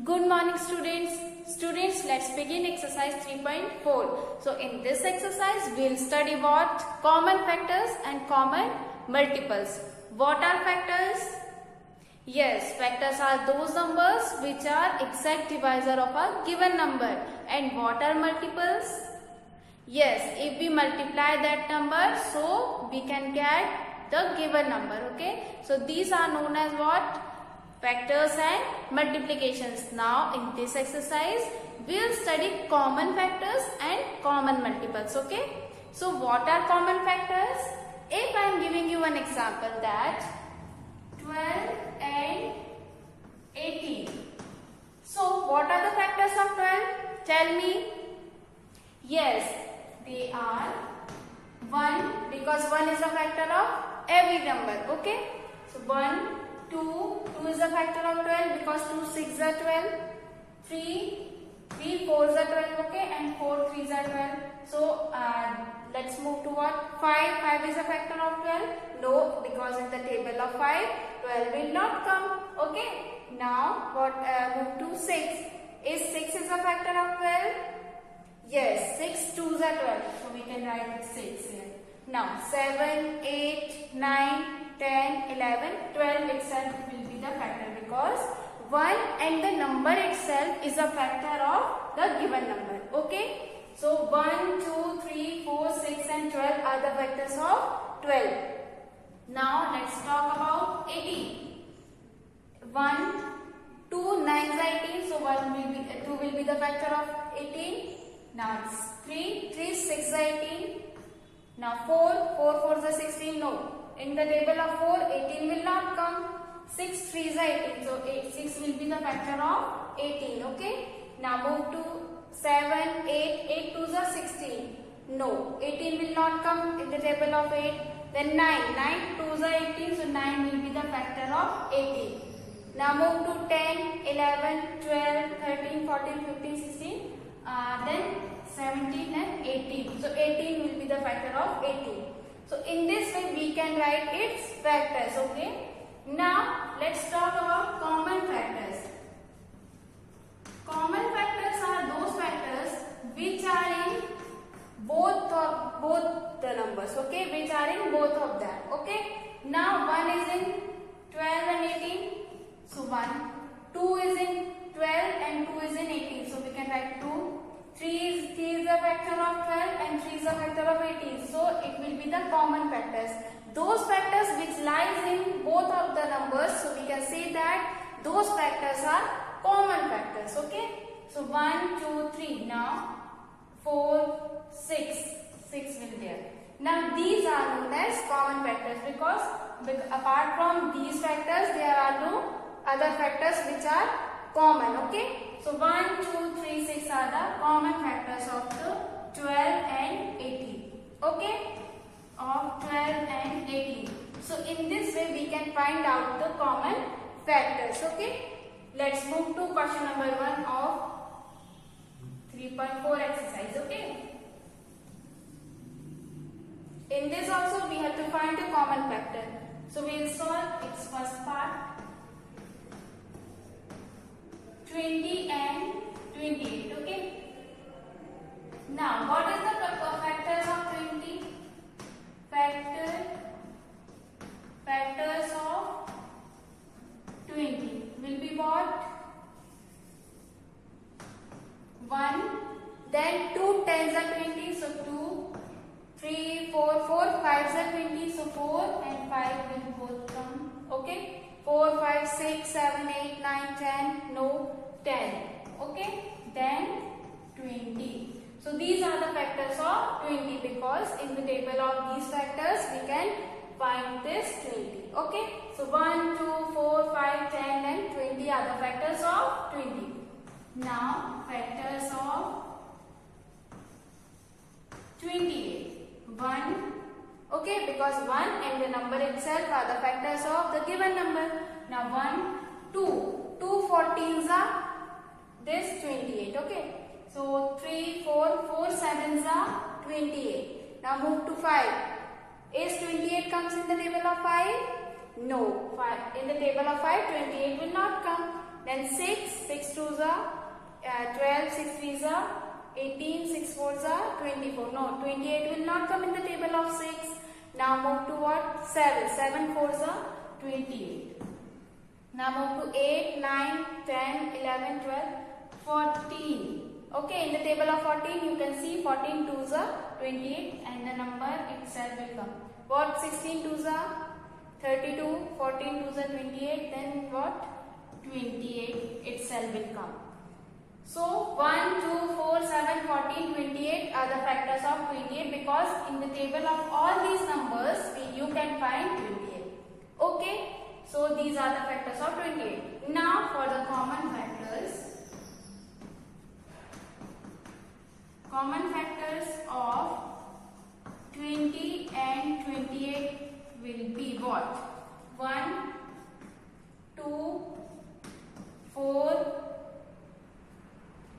Good morning students. Students, let's begin exercise 3.4. So in this exercise, we'll study what? Common factors and common multiples. What are factors? Yes, factors are those numbers which are exact divisor of a given number. And what are multiples? Yes, if we multiply that number, so we can get the given number. Okay. So these are known as what? Factors and multiplications. Now in this exercise we will study common factors and common multiples. Okay. So what are common factors? If I am giving you an example that 12 and 18. So what are the factors of 12? Tell me. Yes, they are 1 because 1 is a factor of every number. Okay. So 1. 2 is a factor of 12 because 2 6 are 12, 3 4s are 12, okay, and 4 3s are 12. So let's move to what? 5 is a factor of 12. No, because in the table of 5 12 will not come. Okay. Now what? Move to 6. Is 6 is a factor of 12? Yes, 6 2s are 12. So we can write 6 here. Now 7 8 9 10, 11, 12 itself will be the factor because 1 and the number itself is a factor of the given number. Okay. So 1, 2, 3, 4, 6 and 12 are the factors of 12. Now let's talk about 18. 1, 2, 9s are 18. So 2 will be the factor of 18. Now it's 3 6 are 18. Now 4 4s are 16. No. In the table of 4, 18 will not come. 6 3s are 18. So 6 will be the factor of 18. Okay. Now move to 7, 8 2s are 16. No. 18 will not come in the table of 8. Then 9 2s are 18. So 9 will be the factor of 18. Now move to 10, 11, 12, 13, 14, 15, 16. Then 17 and 18. So 18 will be the factor of 18. So in this way we can write its factors. Okay. Now let's talk about common factors. Common factors are those factors which are in both the numbers. Okay, which are in both of them. Okay. Now 1 is in 12 and 18. So 1. 2 is in 12 and 2 is in 18. So we can write 2. 3 is a factor of 12 and 3 is a factor of 18. So it will be the common factors. Those factors which lies in both of the numbers. So we can say that those factors are common factors. Okay. So 1, 2, 3. Now 4, 6. 6 will be there. Now these are known as common factors because apart from these factors there are no other factors which are common. Okay. So 1, 2, 3, 6 are the common factors of the 12 and 18. Okay. Of 12 and 18. So in this way we can find out the common factors. Okay. Let's move to question number 1 of 3.4 exercise. Okay. In this also we have to find the common factor. So we will solve its first part. 20 and 28. Okay. Now what is the factors of 20? Factors of 20 will be what? 1. Then 2 10s are 20. So 2, 3, 4, 4 5s are 20. So 4 and 5 will both come. Okay. 4, 5, 6, 7, 8, 9, 10. No. 10. Okay. Then 20. So these are the factors of 20 because in the table of these factors we can find this 20. Okay. So 1, 2, 4, 5, 10 and 20 are the factors of 20. Now factors of 28. 1. Okay, because 1 and the number itself are the factors of the given number. Now 1, 2. 2 14s are this 28. Okay. So 3, 4, 4 7s are 28. Now move to 5. Is 28 comes in the table of 5? No. In the table of 5, 28 will not come. Then 6 twos are 12, 6 threes are 18, 6 fours are 24. No, 28 will not come in the table of 6. Now move to what? 7 fours are 28. Now move to 8, 9, 10, 11, 12, 14. Okay, in the table of 14 you can see 14 twos are 28 and the number itself will come. What? 16 twos are 32, 14 twos are 28, then what? 28 itself will come. So 1, 2, 4, 7, 14, 28 are the factors of 28 because in the table of all these numbers you can find 28. Okay, so these are the factors of 28. Now for the common factors. Common factors of 20 and 28 will be what? 1, 2, 4.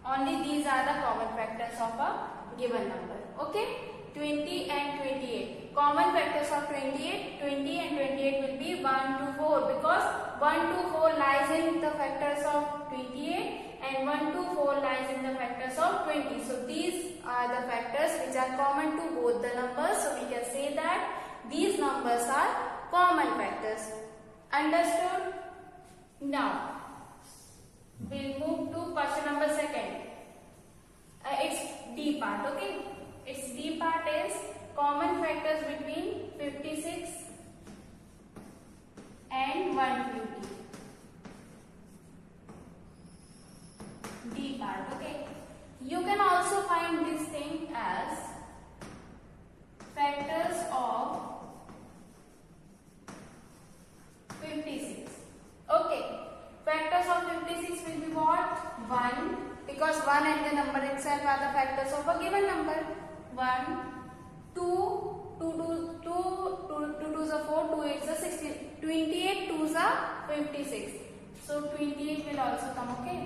Only these are the common factors of a given number. Okay? 20 and 28. Common factors of 20 and 28 will be 1 to 4 because 1 to 4 lies in the factors of 28 and 1 to 4 lies in the factors of 20. So these are the factors which are common to both the numbers. So we can say that these numbers are common factors. Understood? Now we'll move to question number 2. Its D part. Okay, its D part is common factors between 56 and 120. D part. Okay, you can also find this thing as factors of 56. Okay, factors of 56 will be what? 1, because 1 and the number itself are the factors of a given number. 1, 2, 2 twos are 4, 2 eights are 16, 28 twos are 56. So 28 will also come. Okay,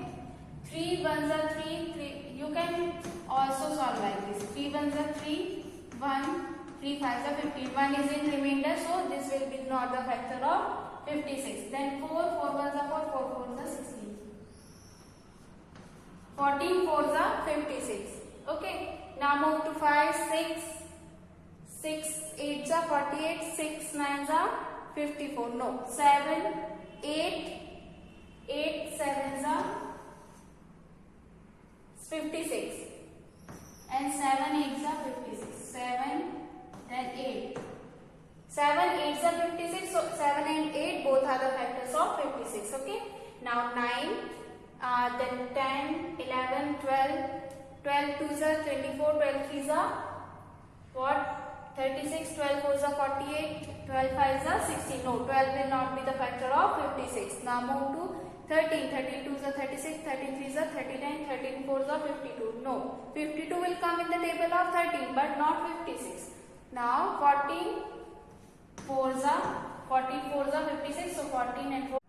3 ones are 3. You can also solve like this. 3 ones are 3, 1, 3 fives are 15. 1 is in remainder, so this will be not the factor of 56. Then 4 ones are 4, 4 fours are 16. 14 fours are 56. Okay. Now move to 5, 6 eights are 48, 6 nines are 54. No. 7, 8 sevens are 56. And 7 eights are 56. 7, then 8. 7 eights are 56. So 7 and 8 both are the factors of 56. Okay. Now 9. Then 10, 11, 12, 12 twos are 24, 12 threes are what? 36, 12 fours are 48, 12 fives are 16. No, 12 will not be the factor of 56. Now move to 13, 13 twos are 36, 13 threes are 39, 13 fours are 52. No, 52 will come in the table of 13 but not 56. Now 14 fours are 56. So 14 and 4.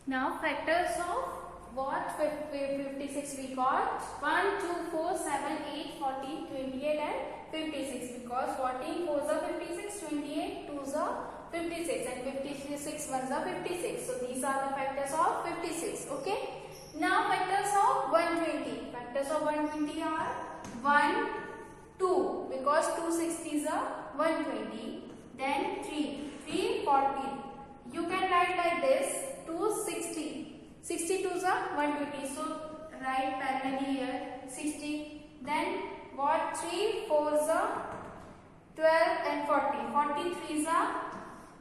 Now factors of what? 56 we got 1, 2, 4, 7, 8, 14, 28 and 56 because 14 fours are 56, 28 twos are 56 and 56 ones are 56. So these are the factors of 56. Okay. Now factors of 120. Factors of 120 are 1, 2 because 2 60s are 120. Then 3 40. You can write like this 2 60. 62s are 120. So write parallelly here 60. Then what? 3 4s are 12 and 40. 43s are,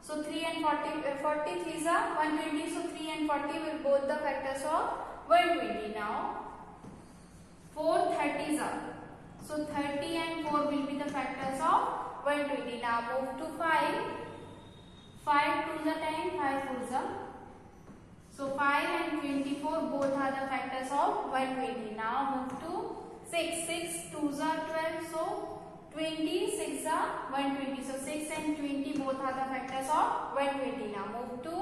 so 3 and 40, 43s are 120. So 3 and 40 will both the factors of 120. Now 4 30s are, so 30 and 4 will be the factors of 120. Now move to 5. 5 2s are 10, 5 4s are, so 5 and 24 both are the factors of 120. Now move to 6 2s are 12, so 26 are 120. So 6 and 20 both are the factors of 120. Now move to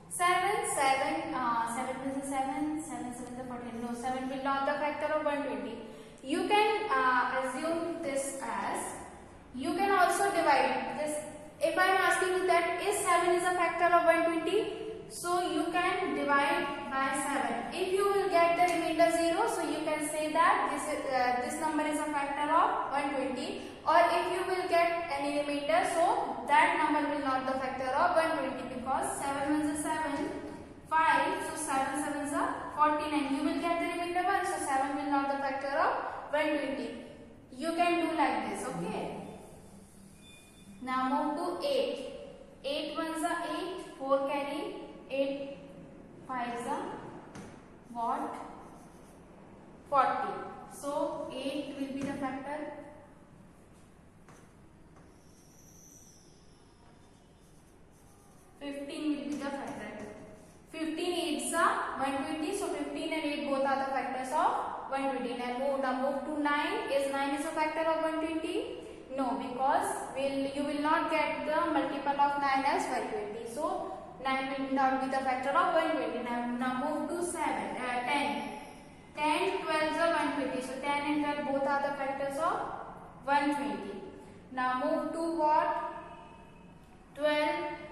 7 7 is a 7 is a 14. No, 7 will not the factor of 120. You can assume this as, you can also divide this. If I am asking you that is 7 is a factor of 120, so you can divide by 7. If you will get the remainder 0, so you can say that this number is a factor of 120. Or if you will get any remainder, so that number will not the factor of 120 because 7 ones are 7, 5, so 7 sevens are 14 and you will get the remainder 1, so 7 will not the factor of 120. You can do like this, okay? Now move to 8. 8 ones are 8, 4 carry, 8 fives are what? 40. So 8 will be the factor. 15 will be the factor. 15 8s are 120. So 15 and 8 both are the factors of 120. Now move to 9. Is 9 is a factor of 120? No, because you will not get the multiple of 9 as 120. So 9 will not be the factor of 120. Now move to 10. 10, 12 are 120. So 10 and 12 both are the factors of 120. Now move to what? 12.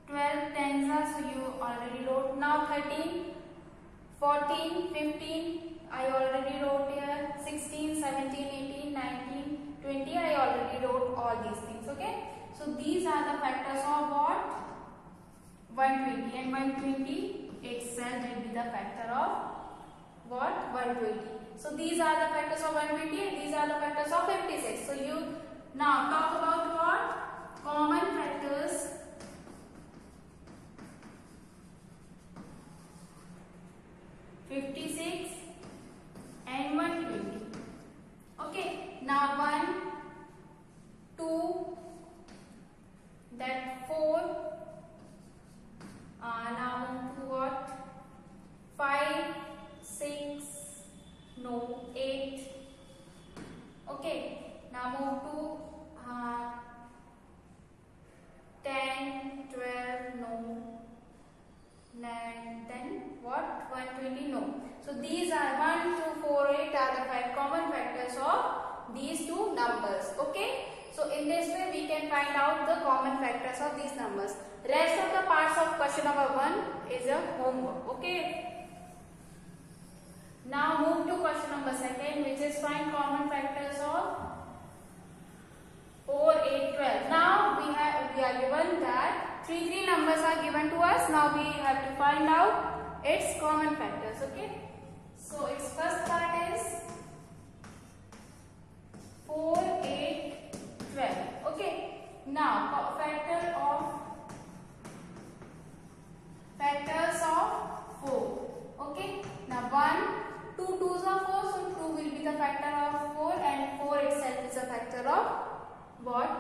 12 tens are, so you already wrote. Now 13, 14, 15, I already wrote here. 16, 17, 18, 19, 20, I already wrote all these things, okay? So these are the factors of what? 120, and 120 itself will be the factor of what? 120. So these are the factors of 120 and these are the factors of 56. So you now talk about what? Common factors. 56 and 120. Okay, now 1, 2, that 4. Now move to what? 5, 6, no, 8. Okay, now move to 10, 12, no. 9, 10, what? 120, no. So these are 1, 2, 4, 8 are the 5 common factors of these two numbers. Okay. So in this way we can find out the common factors of these numbers. Rest of the parts of question number 1 is a homework. Okay. Now move to question number 2, which is find common factors of 4, 8, 12. Now we are given that three numbers are given to us. Now we have to find out its common factors. Okay. So its first part is 4, 8, 12. Okay. Now factors of 4. Okay. Now 1, 2 2s are 4. So 2 will be the factor of 4 and 4 itself is a factor of what?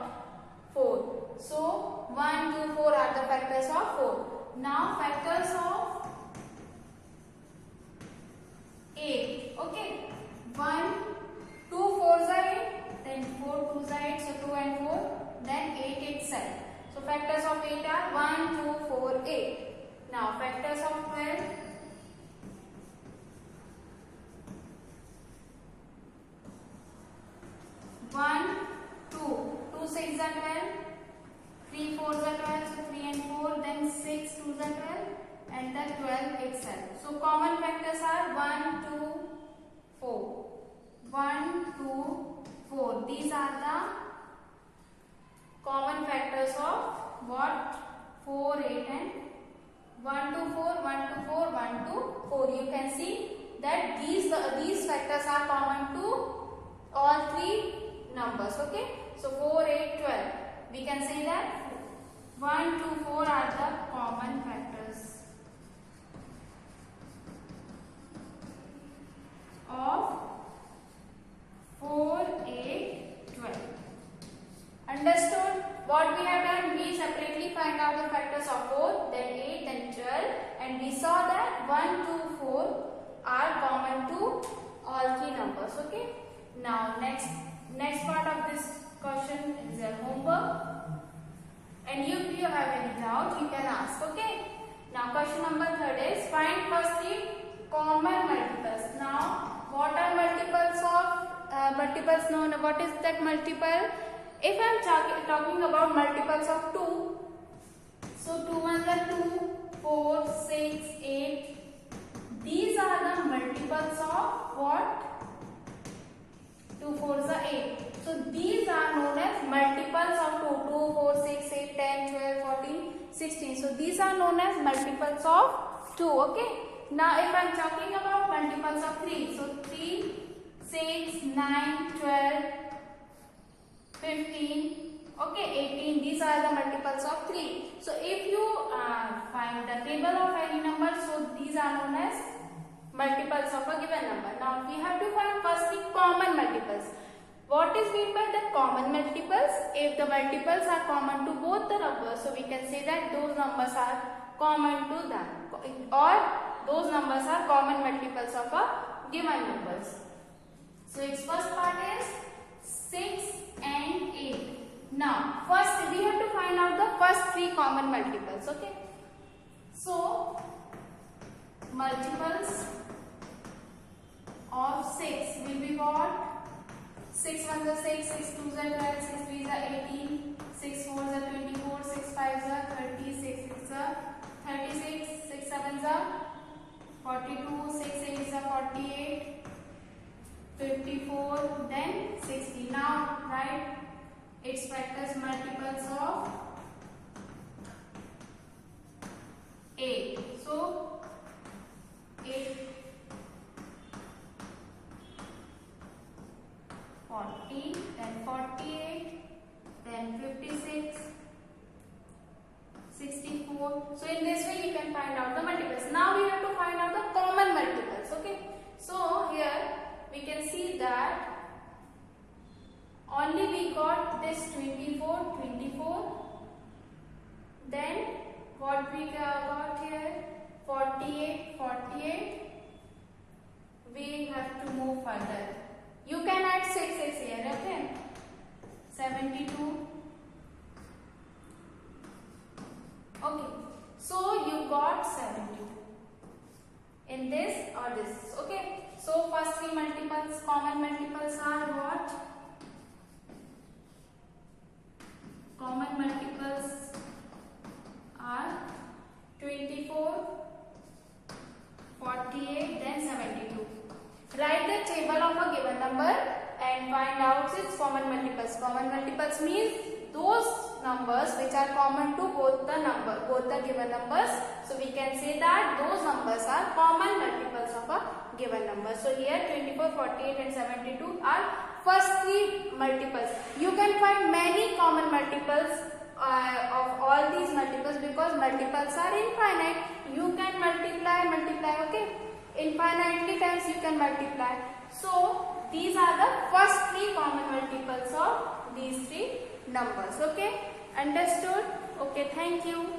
4. So 1, 2, 4 are the factors of 4. Now factors of 8. Okay. 1, 2 4s are 8. Then 4 2s are 8. So 2 and 4. Then 8 itself. So factors of 8 are 1, 2, 4, 8. Now factors of 12. 1, 2. 2 6 are 12. 3 4s are 12. So 3 and 4. Then 6 2s are 12. And then 12 itself. So common factors are 1, 2, 4. 1, 2, 4. These are the common factors of what? 4, 8 and 1 to 4, 1 to 4, 1 to 4. You can see that these factors are common to all three numbers. Okay. So 4, 8, 12. We can say that 1, 2, 4 are the common factors of 4, 8, 12. Understood? What we have done, we separately find out the factors of 4, then 8, then 12, and we saw that 1, 2, 4 are common to all three numbers. Okay. Now next part of this question is a homework, and if you have any doubt you can ask. Okay. Now question number 3 is find first three common multiples. Now what are multiples of multiples known? What is that multiple? If I am talking about multiples of 2, so 2 ones are 2, 4, 16. So these are known as multiples of 2. Okay. Now if I am talking about multiples of 3. So 3, 6, 9, 12, 15, okay, 18. These are the multiples of 3. So if you find the table of any number, so these are known as multiples of a given number. Now we have to find firstly common multiples. What is meant by the common multiples? If the multiples are common to both the numbers, so we can say that those numbers are common to them, or those numbers are common multiples of a given numbers. So its first part is 6 and 8. Now first we have to find out the first three common multiples. Okay. So multiples of 6 will be what? 6 1s are 6, 6 2s are 12, 6 3s are 18, 6 4s are 24, 6 5s are 30, 6 6s are 36, 6 7s are 42, 6 8s are 48, 54, then 60. Now write its factors multiples of 8. So 8, 40, then 48, then 56, 64. So in this way you can find out the multiples. Now we have to find out the common multiples. Okay. So here we can see that only we got this 24, 24. Then what we got here? 48, 48. We have to move further. You can add 6 here, okay? 72. Okay, so you got 72 in this or this, okay? So first three multiples, common multiples are what? Common multiples are 24, 48, then 72. Write the table of a given number and find out its common multiples. Common multiples means those numbers which are common to both the given numbers. So we can say that those numbers are common multiples of a given number. So here 24, 48 and 72 are first three multiples. You can find many common multiples of all these multiples because multiples are infinite. You can multiply, okay? Infinitely times you can multiply. So these are the first three common multiples of these three numbers. Okay, understood? Okay, thank you.